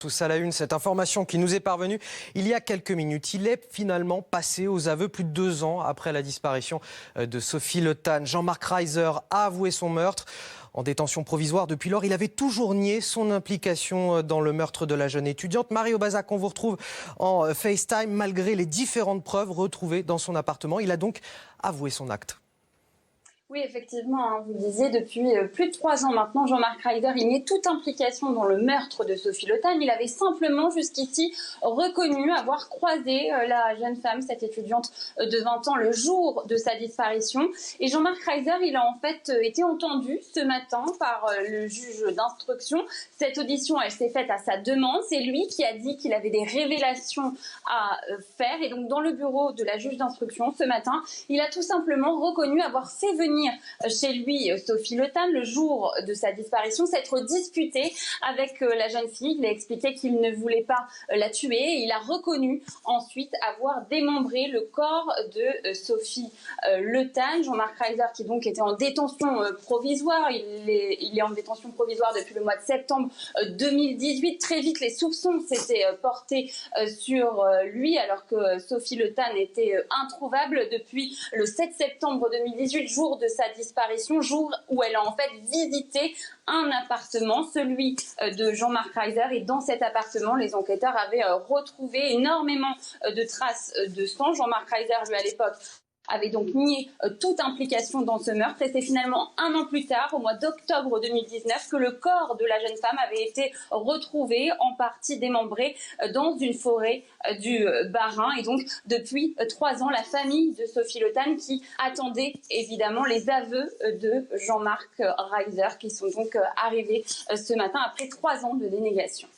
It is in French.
Tous à la une, cette information qui nous est parvenue il y a quelques minutes. Il est finalement passé aux aveux plus de 2 ans après la disparition de Sophie Le Tan. Jean-Marc Reiser a avoué son meurtre. En détention provisoire depuis lors, il avait toujours nié son implication dans le meurtre de la jeune étudiante. Marie Aubazac, on vous retrouve en FaceTime malgré les différentes preuves retrouvées dans son appartement. Il a donc avoué son acte. Oui, effectivement, vous le disiez, depuis plus de 3 ans maintenant, Jean-Marc Reiser, il nie toute implication dans le meurtre de Sophie Le Tan. Il avait simplement jusqu'ici reconnu avoir croisé la jeune femme, cette étudiante de 20 ans, le jour de sa disparition. Et Jean-Marc Reiser, il a en fait été entendu ce matin par le juge d'instruction. Cette audition, elle s'est faite à sa demande. C'est lui qui a dit qu'il avait des révélations à faire. Et donc, dans le bureau de la juge d'instruction, ce matin, il a tout simplement reconnu avoir fait venir chez lui Sophie Le Tan le jour de sa disparition, s'être disputé avec la jeune fille. Il a expliqué qu'il ne voulait pas la tuer et il a reconnu ensuite avoir démembré le corps de Sophie Le Tan. Jean-Marc Reiser qui donc était en détention provisoire, il est en détention provisoire depuis le mois de septembre 2018. Très vite les soupçons s'étaient portés sur lui alors que Sophie Le Tan était introuvable depuis le 7 septembre 2018, jour de sa disparition, jour où elle a en fait visité un appartement, celui de Jean-Marc Reiser. Et dans cet appartement, les enquêteurs avaient retrouvé énormément de traces de sang. Jean-Marc Reiser, lui, à l'époque, avait donc nié toute implication dans ce meurtre. Et c'est finalement 1 an plus tard, au mois d'octobre 2019, que le corps de la jeune femme avait été retrouvé en partie démembré dans une forêt du Bas-Rhin. Et donc, depuis 3 ans, la famille de Sophie Le Tan qui attendait évidemment les aveux de Jean-Marc Reiser qui sont donc arrivés ce matin après 3 ans de dénégation.